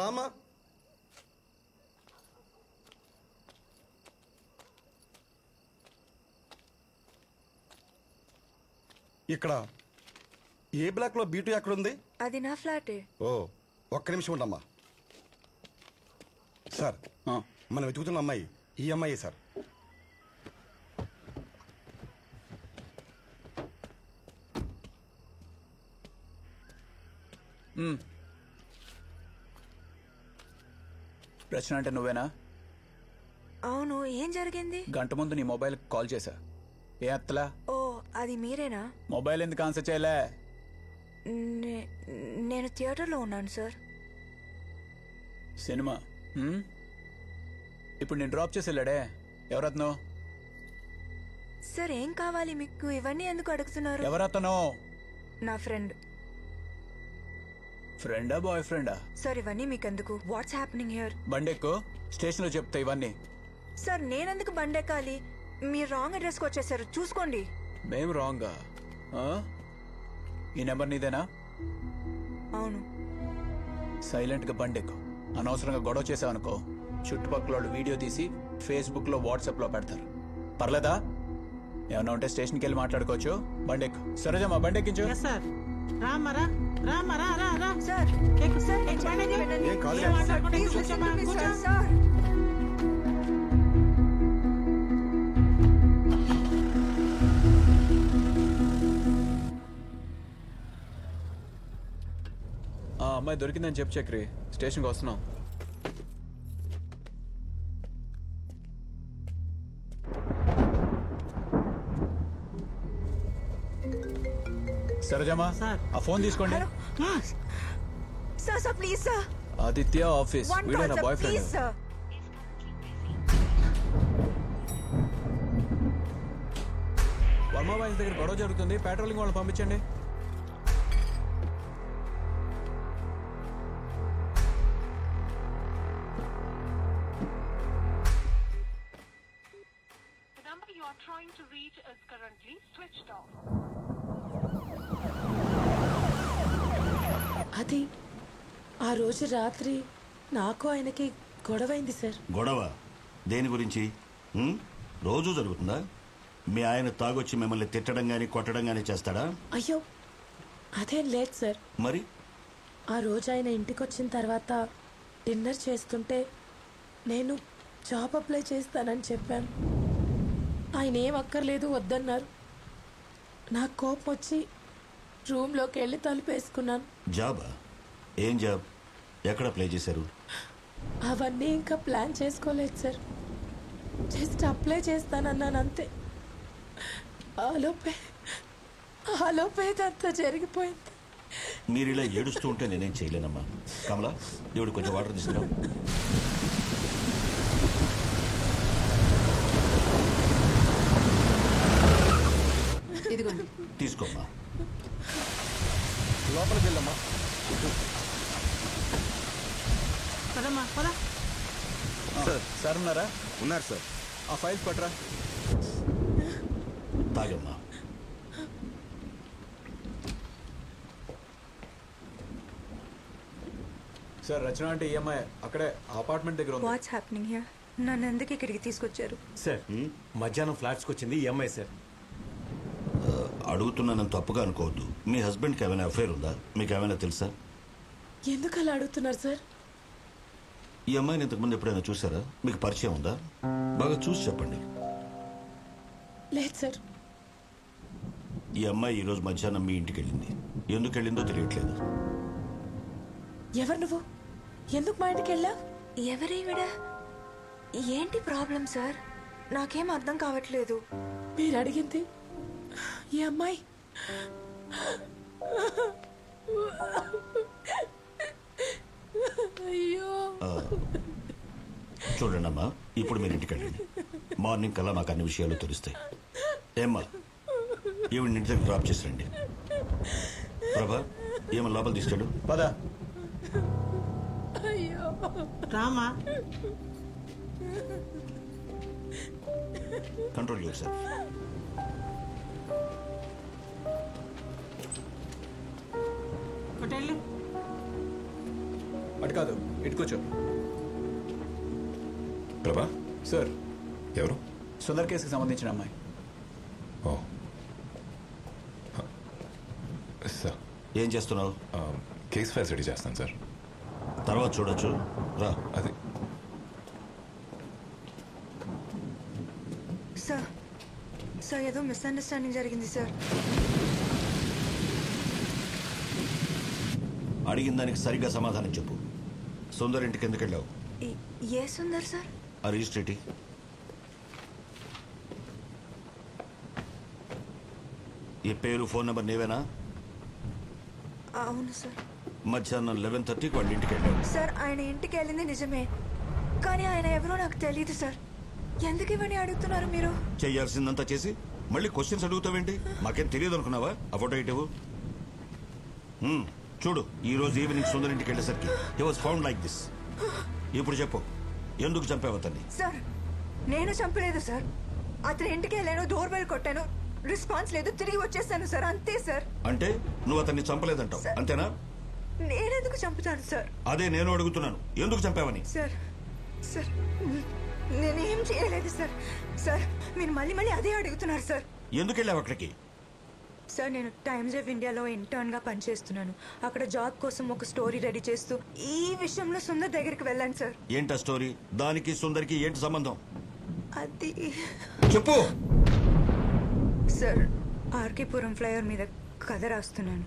రామా. ఇక్కడ ఏ బ్లాక్ లో బీటు ఎక్కడుంది? అది నా ఫ్లాటే. ఓ ఒక్క నిమిషం ఉండమ్మా. సార్, మనం వెతుకుతున్న అమ్మాయి ఈ అమ్మాయి సార్. రచన అంటే నువ్వేనా? అవును, ఏం జరిగింది? గంట ముందు నీ మొబైల్ కాల్ చేశా, ఏ అత్తలా? ఓ అది మీరేనా? మొబైల్ ఎందుకు ఆన్సర్ చేయలే? నేను థియేటర్లో ఉన్నాను సార్. సినిమా ఇప్పుడు నేను డ్రాప్ చేసి వెళ్ళాడే, ఎవరతను? సార్ ఏం కావాలి మీకు? ఇవన్నీ ఎందుకు అడుగుతున్నారు? ఎవరతను? నా ఫ్రెండ్. ఫ్రెండా బాయ్ ఫ్రెండా? సార్ ఇవన్నీ మీకెందుకు? What's happening here? బండెక్కు, స్టేషన్ లో చెప్తా ఇవన్నీ. సార్ నేనెందుకు బండెక్కాలి? మీరు రాంగ్ అడ్రస్ కి వచ్చేసారు, చూసుకోండి. మేము రాంగా? ఈ నెంబర్ నీదేనా? అవును. సైలెంట్ గా బండెక్కు. అనవసరంగా గొడవ చేసావనుకో, చుట్టుపక్కల వాళ్ళు వీడియో తీసి ఫేస్బుక్ లో వాట్సాప్ లో పెడతారు. పర్లేదా? ఏమన్నా ఉంటే స్టేషన్కి వెళ్ళి మాట్లాడుకోవచ్చు. బండెక్కు. సరేజమ్మా, బండెక్కించు. రామరా రామరా రా రా సార్. సార్ నేను చెప్పేది వినండి. Please listen to me sir. Sir అమ్మాయి దొరికిందని చెప్పు చక్రి, స్టేషన్కి వస్తున్నాం. సరేజమ్మా, ఆ ఫోన్ తీసుకోండి. Sir sir please sir. Aditya office, వీడే నా బాయ్ ఫ్రెండ్. వర్మ బాయ్స్ దగ్గర గొడవ జరుగుతుంది, పెట్రోలింగ్ వాళ్ళని పంపించండి. అది ఆ రోజు రాత్రి నాకు ఆయనకి గొడవైంది సార్. గొడవ దేని గురించి? రోజు జరుగుతుందా? మీ ఆయన తాగొచ్చి మిమ్మల్ని తిట్టడం గాని కొట్టడం గాని చేస్తాడా? అయ్యో అదేం లేదు సార్. మరి ఆ రోజు ఆయన ఇంటికి వచ్చిన తర్వాత డిన్నర్ చేస్తుంటే నేను జాబ్ అప్లై చేస్తానని చెప్పాను. ఆయన ఏం అక్కర్లేదు వద్దన్నారు. నాకు కోపం వచ్చి రూమ్లోకి వెళ్ళి తలుపేసుకున్నాను. జాబా? ఏం జాబ్? ఎక్కడ అప్లై చేశారు? అవన్నీ ఇంకా ప్లాన్ చేసుకోలేదు సార్. జస్ట్ అప్లై చేస్తానన్నాను అంతే. ఆలోపే అంతా జరిగిపోయింది. మీరు ఇలా ఏడుస్తూ ఉంటే నేనేం చేయలేనమ్మా. కమలా, దేవుడు కొంచెం వాటర్ తీసుకురా. తీసుకోమ్మా. లోపలికి వెళ్ళమ్మా. సార్ ఉన్నారా? ఉన్నారు సార్. ఆ ఫైల్స్ పట్టరా. తాగమ్మా. సార్, రచన అంటే ఈఎంఐ అక్కడే అపార్ట్మెంట్ దగ్గర ఉంది. Watts happening here? నన్ను ఎందుకు ఇక్కడికి తీసుకొచ్చారు? సార్ మధ్యాహ్నం ఫ్లాట్స్కి వచ్చింది ఈఎంఐ సార్. అడుగుతున్నానని తప్పుగా అనుకోవద్దు. మీ హస్బెండ్కి ఏమైనా అఫైర్ ఉందా? మీకు ఏమైనా తెలుసా? ఎందుకు అలా అడుగుతున్నారు సార్? ఈ అమ్మాయిని ఇంతకుముందు ఎప్పుడైనా చూసారా? మీకు పరిచయం ఉందా? బాగా చూసి చెప్పండి. లేదు సార్. ఈ అమ్మాయి ఈరోజు మధ్యాహ్నం మీ ఇంటికి వెళ్ళింది. ఎందుకు వెళ్ళిందో తెలియట్లేదు. ఎవరు నువ్వు? ఎందుకు మా ఇంటికి వెళ్ళా? ఎవరేవిడ? ఏంటి ప్రాబ్లం సార్? నాకేం అర్థం కావట్లేదు. మీరు అడిగింది ఈ అమ్మాయి. అయ్యో. చూడండి అమ్మా, ఇప్పుడు మీరు ఇంటికి వెళ్ళండి. మార్నింగ్ కల్లా మాకు అన్ని విషయాలు తెలుస్తాయి. ఏమ్మా, ఈవిడ ఇంటి దగ్గర డ్రాప్ చేసి రండి. ప్రభా, ఏమన్నా లోపల తీసుకెళ్ళు. పదా. అయ్యో రామా. Control your self. అటు కాదు, ఇటు కూర్చో. ప్రభా సార్, ఎవరు? సుందర్ కేసుకి సంబంధించిన అమ్మాయి. ఓ సార్, ఏం చేస్తున్నావు? కేస్ ఫైల్స్ రెడీ చేస్తాను సార్. తర్వాత చూడొచ్చు, రా. అది సార్ సార్ ఏదో మిస్అండర్స్టాండింగ్ జరిగింది సార్. అడిగిన దానికి సరిగ్గా సమాధానం చెప్పు. సుందర్ ఇంటికి ఎందుకు వెళ్ళావు? ఏ సుందర్ సార్? ఆ రిజిస్ట్రేటి ఈ పేరు ఫోన్ నెంబర్ నీవేనా? అవును సార్. మధ్యాహ్నం 11:30కి వాళ్ళ ఇంటికి వెళ్ళావు. సార్ ఆయన ఇంటికి వెళ్ళింది నిజమే, కానీ ఆయన ఎవరో నాకు తెలియదు సార్. ఎందుకు ఇవన్నీ అడుగుతున్నారు మీరు? చేయాల్సిందంతా చేసి మళ్ళీ క్వశ్చన్స్ అడుగుతావేంటి? మాకేం తెలియదు అనుకున్నావా? ఆ ఫోటో ఇటు చూడు. ఈ రోజు ఈవినింగ్ సుందర్ ఇంటికి వెళ్ళేసరికి he was found like this. ఇప్పుడు చెప్పు, ఎందుకు చంపావు అతన్ని? సార్ నేను చంపలేదు సార్. అతని ఇంటికి వెళ్ళాను, డోర్ బెల్ కొట్టాను, రెస్పాన్స్ లేదు, తిరిగి వచ్చేసాను సార్, అంతే సార్. అంటే నువ్వు అతన్ని చంపలేదంటావు, అంతేనా? నేనెందుకు చంపుతాను సార్? అదే నేను అడుగుతున్నాను, ఎందుకు చంపావని? సార్ సార్ నేనేం చేయలేదు సార్. సార్ మీరు మళ్ళీ మళ్ళీ అదే అడుగుతున్నారు సార్. ఎందుకు వెళ్ళావు అక్కడికి? సార్ నేను టైమ్స్ ఆఫ్ ఇండియాలో ఇంటర్న్ గా పనిచేస్తున్నాను. అక్కడ జాబ్ కోసం ఒక స్టోరీ రెడీ చేస్తూ ఈ విషయంలో సుందర్ దగ్గరికి వెళ్ళాను సార్. ఏంటా స్టోరీ? దానికి సుందర్కి ఏంటి సంబంధం? అది చెప్పు. సార్ ఆర్కేపురం ఫ్లైఓవర్ మీద కథ రాస్తున్నాను.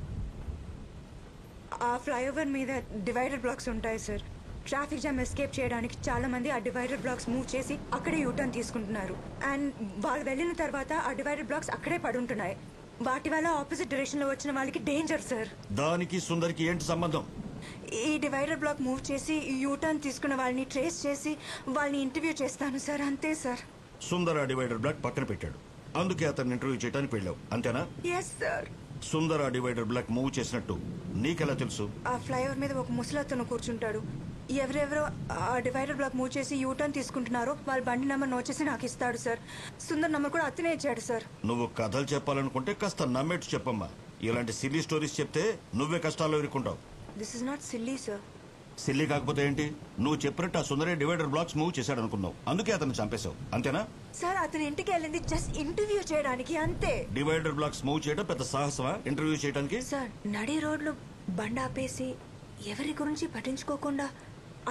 ఆ ఫ్లైఓవర్ మీద డివైడర్ బ్లాక్స్ ఉంటాయి సార్. ట్రాఫిక్ జామ్ ఎస్కేప్ చేయడానికి చాలా మంది ఆ డివైడర్ బ్లాక్స్ మూవ్ చేసి అక్కడే యూటర్న్ తీసుకుంటున్నారు. అండ్ వాళ్ళు వెళ్ళిన తర్వాత ఆ డివైడర్ బ్లాక్స్ అక్కడే పడుంటున్నాయి. వాటి వల్ల ఆపోజిట్ డైరెక్షన్ లో వచ్చిన వాళ్ళకి డేంజర్ సార్. దానికి సుందర్కి ఏంటి సంబంధం? ఈ డివైడర్ బ్లాక్ మూవ్ చేసి యూటర్న్ తీసుకున్న వాళ్ళని ట్రేస్ చేసి వాళ్ళని ఇంటర్వ్యూ చేస్తాను సార్, అంతే సార్. సుందర్ ఆ డివైడర్ బ్లాక్ పక్కన పెట్టాడు, అందుకే అతన్ని ఇంటర్వ్యూ చేయడానికి వెళ్ళావు, అంతేనా? Yes sir. సుందర్ ఆ డివైడర్ బ్లాక్ మూవ్ చేసినట్టు నీకెలా తెలుసు? ఆ ఫ్లైఓవర్ మీద ఒక ముసలతను కూర్చుంటాడు. ఎవరెవరో ఆ డివైడర్ బ్లాక్ మూవ్ చేసి యూటర్న్ తీసుకుంటున్నారో వాళ్ళ బండి నెంబర్ నోట్ చేసి నాకు ఇస్తాడు సార్. సుందర్ నెంబర్ కూడా అతనే ఇచ్చాడు సార్. నువ్వు కథలు చెప్పాలనుకుంటే కాస్త నమ్మేట్టు చెప్పమ్మా. ఇలాంటి సిల్లీ స్టోరీస్ చెప్తే నువ్వే కష్టాల్లో ఇరుక్కుంటావు. This is not silly sir. Silly కాకపోతే ఏంటి? నువ్వు చెప్పినట్టు ఆ సుందరే డివైడర్ బ్లాక్స్ మూవ్ చేశాడు అనుకున్నావు, అందుకే అతను చంపేశావు, అంతేనా? సార్ అతని ఇంటికి వెళ్ళింది జస్ట్ ఇంటర్వ్యూ చేయడానికి, అంతే. డివైడర్ బ్లాక్స్ మూవ్ చేయడం పెద్ద సాహసమా ఇంటర్వ్యూ చేయడానికి? సార్ నడి రోడ్లో బండి ఆపేసి ఎవరి గురించి పట్టించుకోకుండా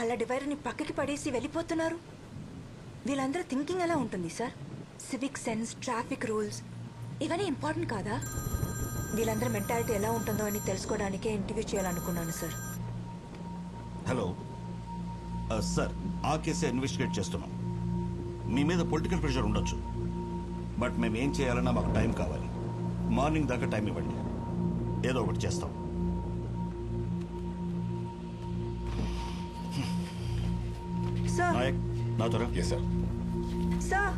అలా డివైడర్ ని పక్కకి పడేసి వెళ్ళిపోతున్నారు. వీళ్ళందరూ థింకింగ్ ఎలా ఉంటుంది sir? Civic sense, traffic rules ఇవన్నీ ఇంపార్టెంట్ కాదా? వీళ్ళందరూ మెంటాలిటీ ఎలా ఉంటుందో అని తెలుసుకోవడానికే ఇంటర్వ్యూ చేయాలనుకున్నాను సార్. హలో సార్, ఆ కేసే ఇన్వెస్టిగేట్ చేస్తున్నాం. మీ మీద పొలిటికల్ ప్రెషర్ ఉండొచ్చు, బట్ మేము ఏం చేయాలన్నా మాకు టైం కావాలి. మార్నింగ్ దాకా టైం ఇవ్వండి, ఏదో ఒకటి చేస్తాం. సార్ నాయక్, నా త్వర. Yes sir. సార్